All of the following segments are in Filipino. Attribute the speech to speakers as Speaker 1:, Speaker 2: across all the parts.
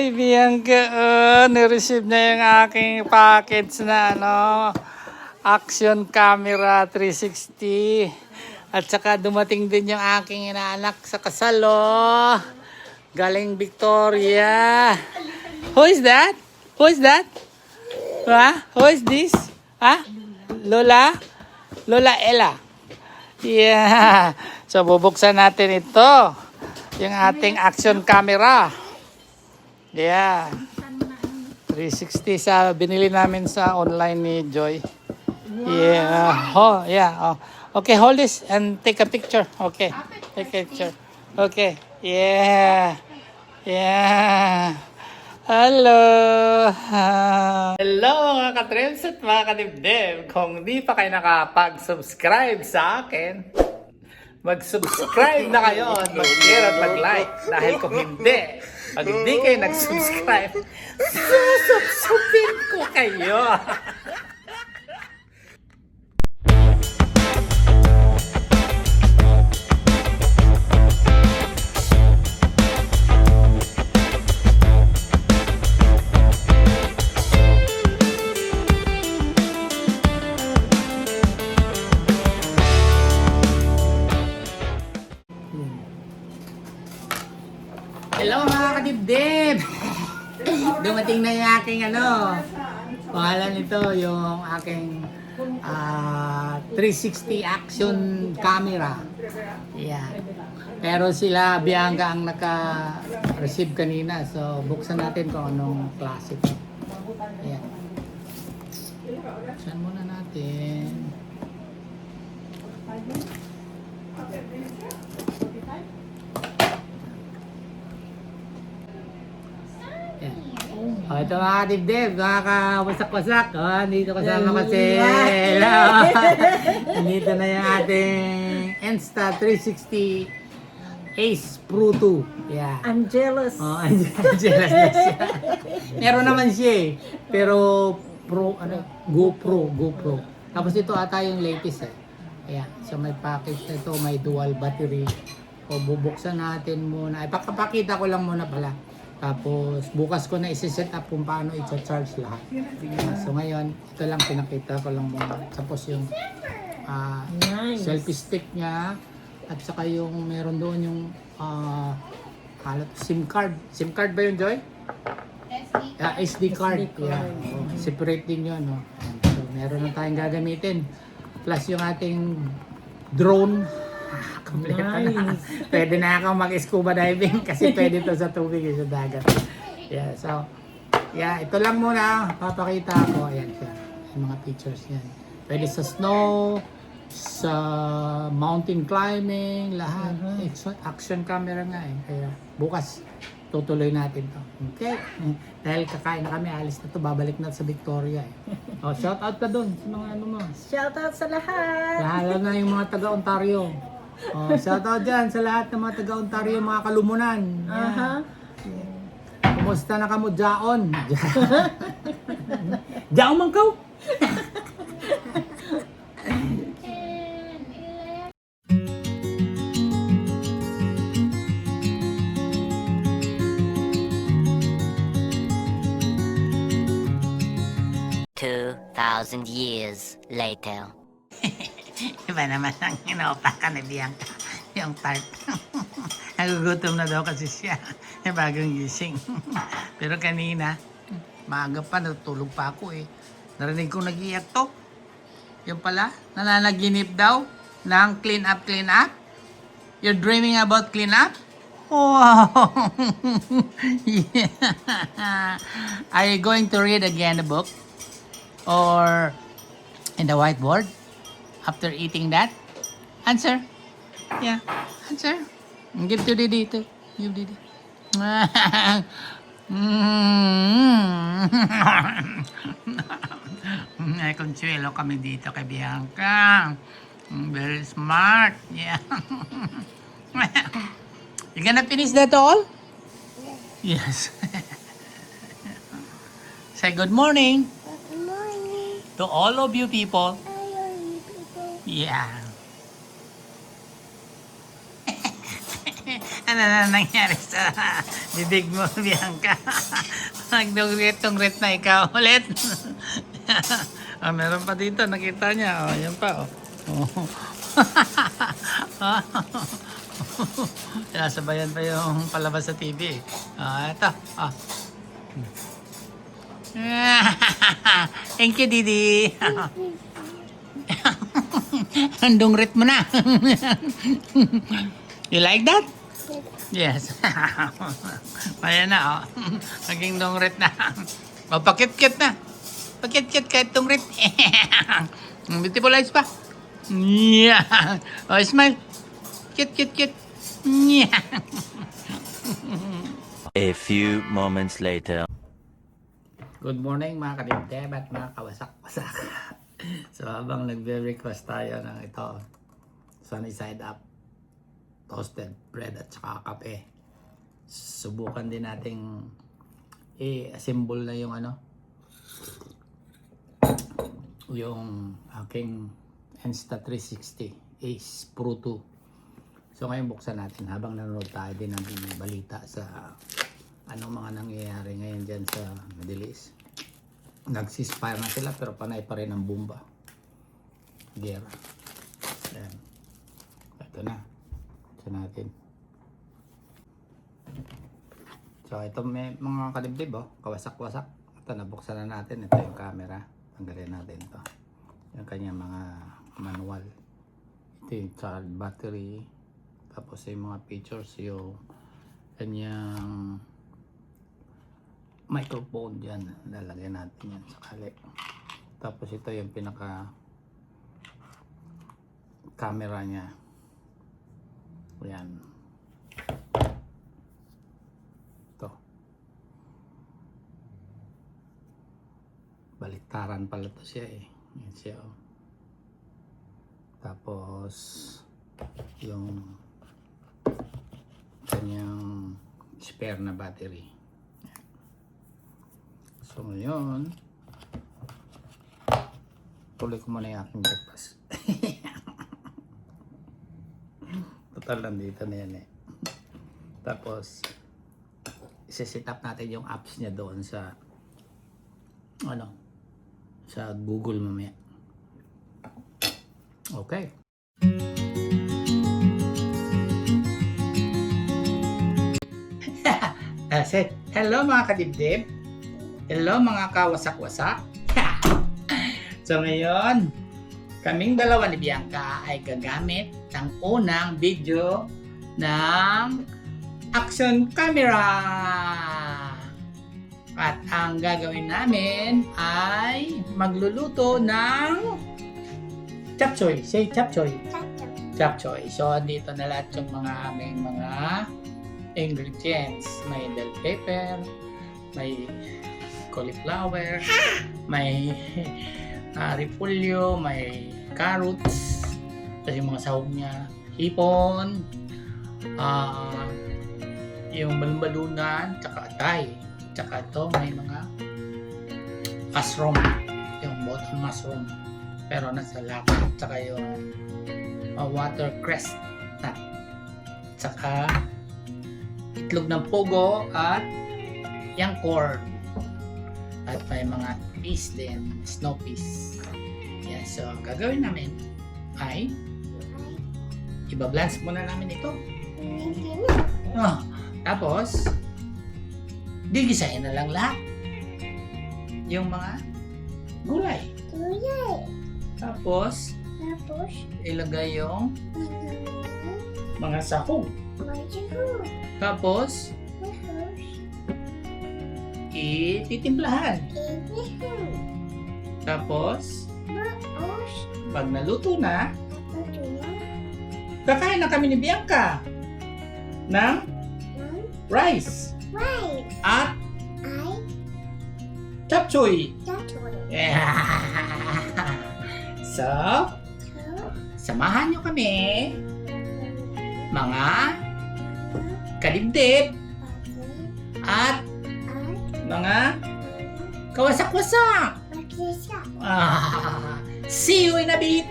Speaker 1: Ay, Bianca, nireceive na yung aking package na action camera 360. At saka dumating din yung aking inaanak sa kasalo. Galing Victoria. Who is that? Who is that? Who is this? Lola? Lola Ella. Yeah. So, bubuksan natin ito. Yung ating action camera. Yeah. 360 sa binili namin sa online ni Joy. Yeah. Oh, yeah. Oh. Okay, hold this and take a picture. Okay. Take a picture. Okay. Yeah. Yeah. Hello. Hello mga ka-trims at mga ka-dibdib. Kung di pa kayo nakapag-subscribe sa akin, mag-subscribe na kayo at mag-share at mag-like. Dahil kung hindi kayo nag-subscribe, susubsubin ko kayo. Hello mga kadibdib! Dumating na yung aking pangalan nito, yung aking 360 action camera. Yeah. Pero sila, Bianca ang naka-receive kanina. So, buksan natin kung anong klase ito. Yeah. Buksan muna natin. Oh, ito mga kadibdib, nakakawasak-wasak. Dito kasama kasi. Dito na yung ating Insta360 Ace Pro 2. Yeah.
Speaker 2: I'm jealous.
Speaker 1: I'm jealous na siya. Meron naman siya pero GoPro. Tapos ito ata yung latest Yeah. So may package na ito, may dual battery. So bubuksan natin muna. Ipapakita ko lang muna pala. Tapos bukas ko na isi-set up kung paano i-charge lahat. So ngayon, ito lang pinakita ko lang muna. Tapos yung selfie stick niya at saka yung meron doon yung SIM card. SIM card ba yun, Joy? SD card. Yeah. Separate din yun. So meron na tayong gagamitin. Plus yung ating drone. Kompleto na. Pwede na akong mag-scuba diving kasi pwede to sa tubig sa dagat. Yeah, so ito lang muna papakita ko. Ayan siya. Yung mga pictures niyan. Pwede sa snow, sa mountain climbing, lahat. Action camera nga Kaya bukas tutuloy natin to. Okay? Dahil kakain na kami, alis na to, babalik na sa Victoria shout out ka doon sa mga mo.
Speaker 2: Shout out sa lahat.
Speaker 1: Lalo na yung mga taga-Ontario. Shout out dyan sa lahat ng mga taga-Ontario, mga kalumunan. Kumusta na kamo dyaon? Dyaon man kaw?
Speaker 3: Thousand years later.
Speaker 1: Iba naman ang inopakan ni Bianca. Yung tart. Nagugutom na daw kasi siya. Bagong gising. Pero kanina, maaga pa, natutulog pa ako Narinig ko nag-iyak to. Yung pala, nananaginip daw ng clean up. You're dreaming about clean up? Wow! Yeah. Are you going to read again the book? Or in the whiteboard? After eating that? Answer. Yeah. Answer. Give to Didi too. Give Didi. Ay, Consuelo kami dito kay Bianca. Very smart. Yeah. You gonna finish that all? Yes. Say good morning.
Speaker 2: Good morning.
Speaker 1: To all of you people. Yeah. Ano na nangyari sa bibig mo, Bianca? Nagdungrit-tungrit na ikaw ulit. Meron pa dito, nakita niya. Yan pa. Sinasabayan pa yung palabas sa TV. Ito. Thank you, Didi. Andong rit mo na. You like that? Yes. Ayan na, Naging dongrit na. Pakit-kit na. Pakit-kit kahit dongrit. Beautiful eyes pa. Yeah. Smile. Kit. Yeah.
Speaker 4: A few moments later.
Speaker 1: Good morning mga kadibdeb at mga kawasak-wasak. So habang nagbe-request tayo ng ito, sunny side up, toasted bread at saka kape, subukan din nating i-assemble na yung yung aking Insta360 Ace Pro 2. So ngayon buksan natin habang nanonood tayo din ng balita sa mga nangyayari ngayon dyan sa Middle East. Nag-ceasefire na sila pero panay pa rin ang bomba. Gera. Ayan. Ito na. Ito natin. So ito may mga kadibdib kawasak-wasak. Ito nabuksan na natin. Ito yung camera. Tanggalin natin ito. Yung kanyang mga manual. Ito yung child battery. Tapos yung mga features yung kanyang microphone dyan, lalagyan natin yan sakali. Tapos ito yung pinaka camera nya, yan, ito baliktaran pala to siya yan siya Tapos yung kanyang spare na battery. So ngayon, tuloy ko muna yung aking breakfast. Total nandito na yan Tapos, isa-set up natin yung apps niya doon sa sa Google mamaya. Okay. That's it. Hello mga kadibdib. Hello mga kawasak-wasak. So ngayon, kaming dalawa ni Bianca ay gagamit ng unang video ng action camera. At ang gagawin namin ay magluluto ng chapchoy. Say chapchoy. Chapchoy. So dito na lahat yung mga aming mga ingredients. May bell pepper, may cauliflower, may repolyo, may carrots, tapos yung mga sahog niya, hipon, yung balon-balunan, tsaka atay, tsaka ito may mga mushroom, yung bottom mushroom, pero nasa lata, tsaka yung watercress nut, tsaka itlog ng pugo at yung corn. At may mga peas din, snow peas. Yeah, so ang gagawin namin ay iba-blanch muna namin ito. Tapos gigisahin na lang lahat yung mga gulay. Tapos ilagay yung mga sahog. Tapos ititimplahan. Tapos pag naluto na, kakain na kami ni Bianca ng rice at chapchoy. Yeah. So, samahan nyo kami mga kadibdib at mga kawasak-wasak. See you in a bit.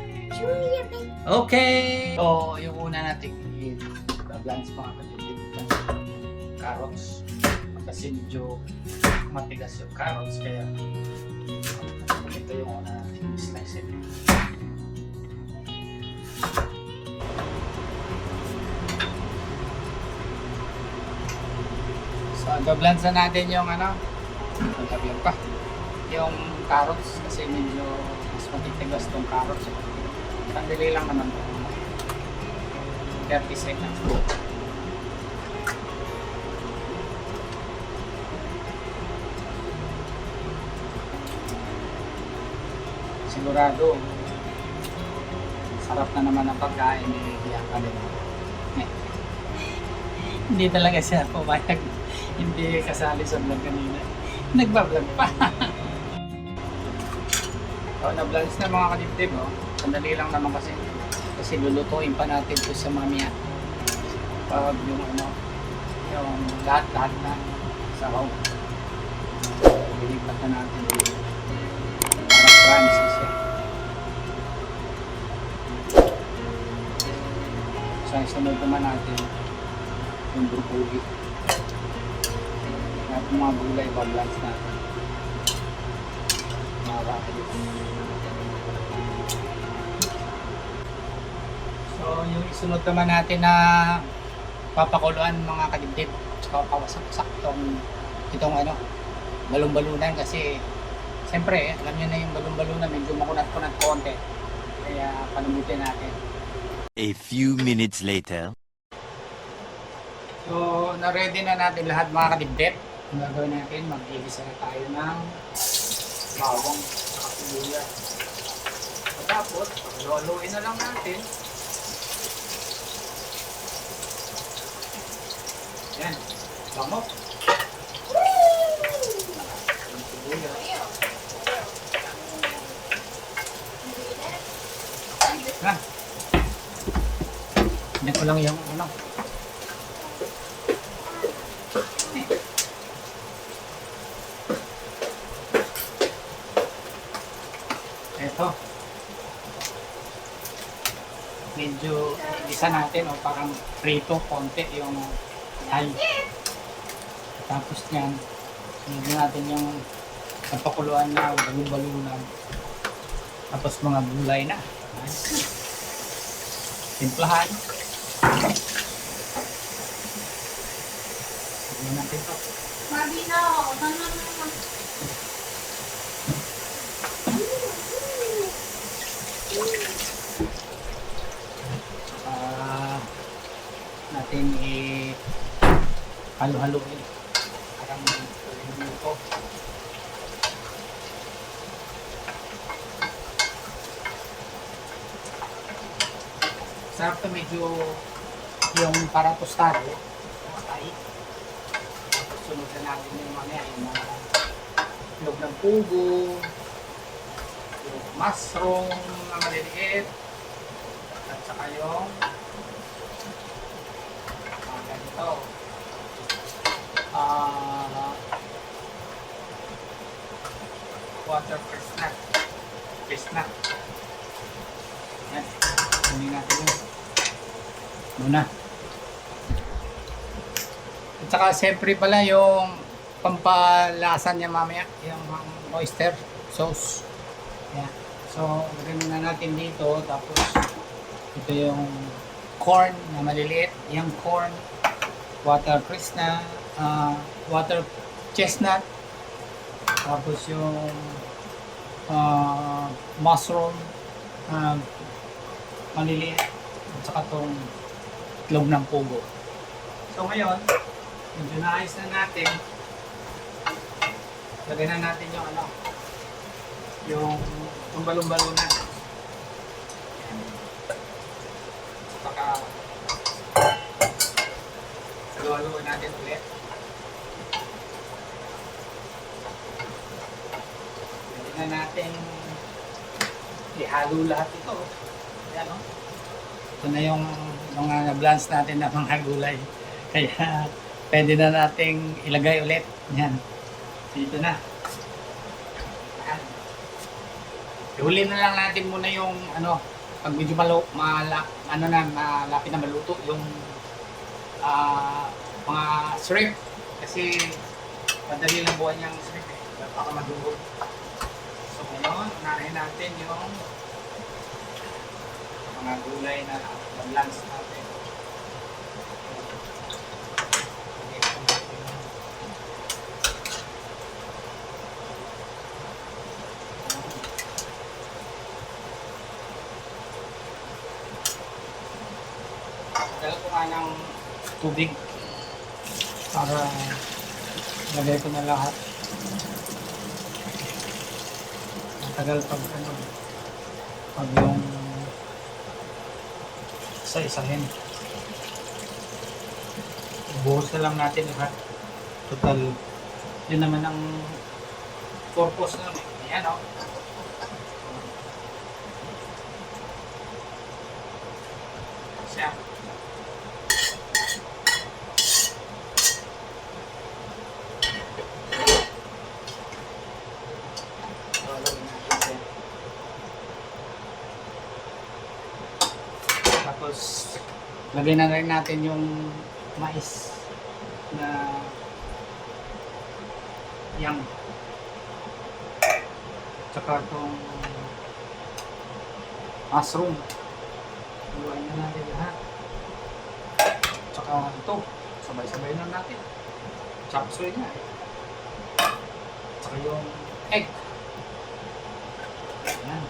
Speaker 1: Okay. So, yung una natin i-blanch mga kadibdib. carrots. Kasi medyo matigas yung carrots, kaya ito yung slice it. So, i-blend na natin yung magkabiyan pa. Yung carrots, kasi medyo mas matitigas tong carrots. Sandali lang naman ito. 30 seconds. Sigurado, sarap na naman ang pagkain ni Bianca din. Hindi talaga siya pumayag. Hindi kasali sa vlog kanina. Nagbablog pa. So, na-vlogs na mga kadibdib. Sandali lang naman kasi lulutuin pa natin ito sa mamaya. Pag yung lahat na sabaw. Lilipat na natin. Para crunchy siya. So, sunod naman natin yung broccoli. At yung mga gulay, bablans natin. Mga bakit. So, yung isunod naman natin na papakuluan mga kadibdib. So, kawasak-sak itong balon-balunan kasi siyempre, alam nyo na yung balon-balunan, medyo makunat-kunat konti. Kaya panamutin natin.
Speaker 4: A few minutes later.
Speaker 1: So, na-ready na natin lahat mga kadibdib. Ang gagawin natin, mag-igisa na tayo ng bawang at sibuyas. Tapos, luluin na lang natin. Yan, bango. Ang sibuyas. Na. Yan ko lang yung Eto. Medyo isa natin o parang prito konti yung ay. Tapos niyan, medyo natin yung napakuluan na balon-balunan. Tapos mga gulay na. Timplahan. Tignan natin ito. Natin halo-haloin. Parang luto. Sarap to, medyo yung parang tostado. Okay. Sunod na natin yung mga itlog ng pugo, yung mushroom na maliliit, at saka yung ganito. Water chestnut. Yan. Kunin natin yun. Muna. At saka siyempre pala yung pampalasan niya mamaya, yung oyster sauce. Yan. So, lagyan na natin dito. Tapos, ito yung corn na maliliit. Yung corn, water chestnut. Tapos yung mushroom maliliit. At saka itong itlog ng pugo. So ngayon, medyo naayos na natin. Lagyan na natin yung balon-balunan. Saka saluhaluin natin ulit. Pwede na natin ihalo lahat ito. Ayan, ito na yung mga na-blans natin na mga gulay. Kaya pwede na nating ilagay ulit. Yan. Dito na. Ayan. Ihuli na lang natin muna yung pag medyo malapit na maluto yung mga shrimp. Kasi madali lang buwan yung shrimp eh. Baka madungog. So ngayon, unahin natin yung mga gulay na balance natin. Dala ko nga ng tubig para lagay ko na lahat. Matagal pag ano, pag yung isa-isahin. Buhos na lang natin lahat. Total, yun naman ang purpose nun eh. Ayan o. Siya. Tapos, lagay na rin natin yung mais na yang. Tsaka itong mushroom. Luwain na natin lahat. Tsaka ito, sabay-sabay na natin. Chop suey na eh. Tsaka yung egg. Ayan.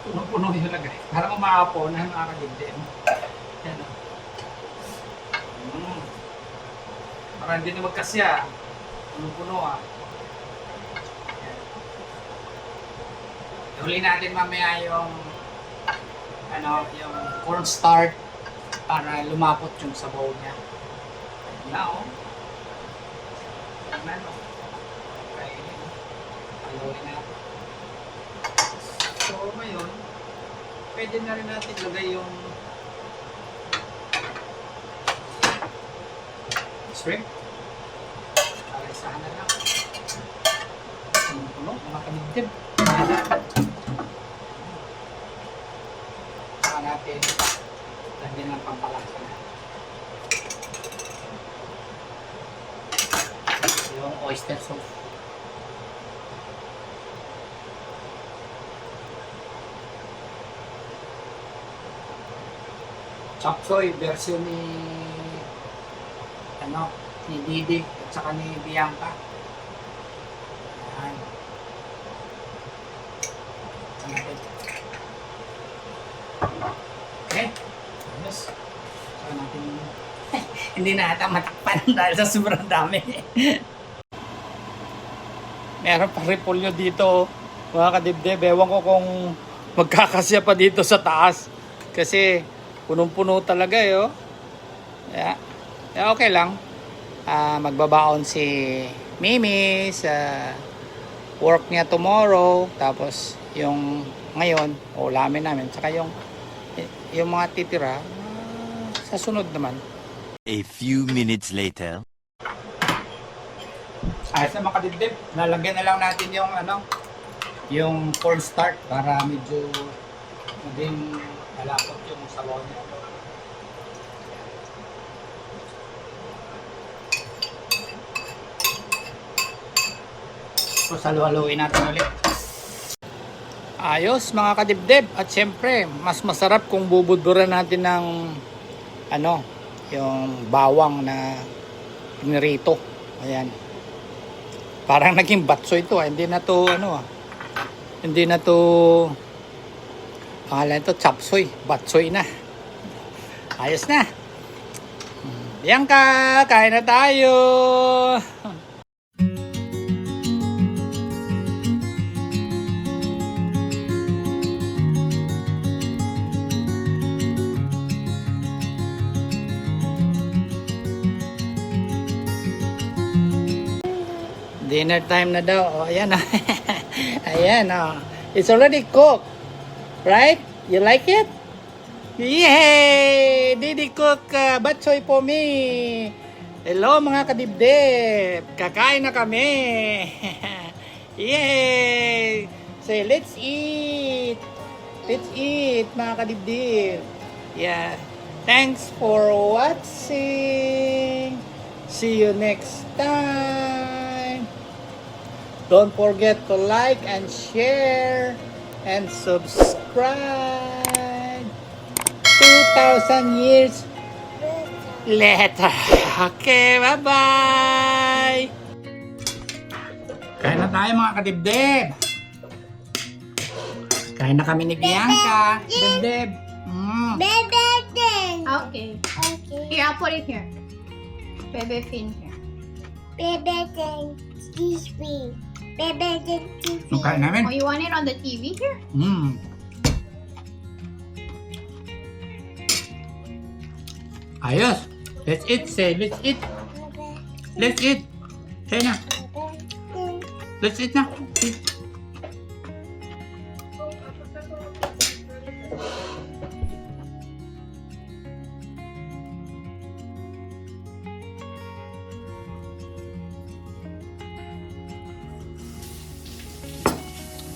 Speaker 1: Puno-puno yung lagay. Parang umaapo na nakakagindi. Yan o. Parang hindi na magkasya. Puno-puno ah. Yan. Huli natin mamaya yung ano, yung cornstarch para lumapot yung sabaw niya. Now, tignan o. Kainin. Haluin natin. So, ngayon, pwede na rin natin lagay yung shrimp. Para isahan na lang. Puno, mga kanigdib. Saka natin lagyan ng pampalasa na. Yung oyster sauce. Chop suey version ni ano, ni Didi at saka ni Bianca. Ayan. Okay. Yes. Saka natin hindi na ata matakpan dahil sa sobrang dami. Meron pa repolyo dito, mga kadibdib. Ewan ko kung magkakasya pa dito sa taas. Kasi punong-puno talaga eh. Oh. Yeah, okay lang. Magbabaon si Mimi sa work niya tomorrow. Tapos yung ngayon, ulamin namin. Tsaka yung mga titira, sa sunod naman.
Speaker 4: A few minutes later.
Speaker 1: Ayos na mga kadibdib. Lalagyan na lang natin yung ano, yung cornstarch para medyo maging malapot yung sabaw niya. So, halu-haluin natin ulit. Ayos mga kadibdib. At syempre, mas masarap kung bubudburan natin ng ano, yung bawang na pinirito. Ayan. Parang naging batso ito. Hindi na to ano hindi na to pangalan ito, chapsoy. Batsoy na. Ayos na. Bianca, kain na tayo. Dinner time na daw. Oh, ayan oh. Ayan oh. It's already cooked. Right? You like it? Yay! Didi cook batsoy for me. Hello mga kadibdib. Kakain na kami. Yay! Say, let's eat. Let's eat mga kadibdib. Yeah. Thanks for watching. See you next time. Don't forget to like and share and subscribe. 2,000 years later. Okay, bye-bye. Kain na tayo mga kadibdib. Kain na kami ni Bianca. Dibdib.
Speaker 5: Okay. Here, I'll put it here. Bebe fin here.
Speaker 1: Yung kain namin.
Speaker 5: Oh, you want it on the TV here?
Speaker 1: Ayos. Let's eat, say. Let's eat. Let's eat. Say na. Let's eat na. Eat.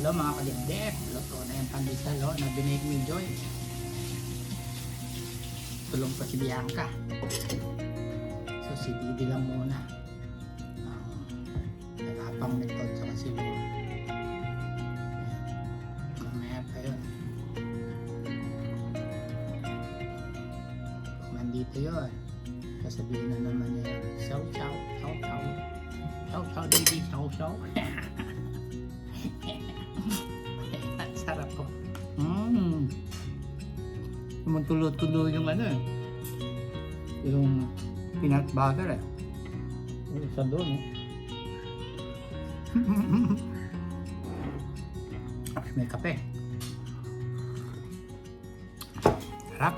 Speaker 1: Hello mga kalibdep. Luto na yung pandesal na binig ni Joy. Tulong pa si Bianca. So si Didi lang muna. Nagapang nito tsaka si Lou. Mamaya pa yun. Kung nandito yun, sasabihin na naman niya yun. Chow chow, chow chow. Chow chow Didi, chow chow. Sarap po. Tulo-tulo yung ano eh. Yung peanut butter eh. Yung isa doon eh. May kape. Sarap.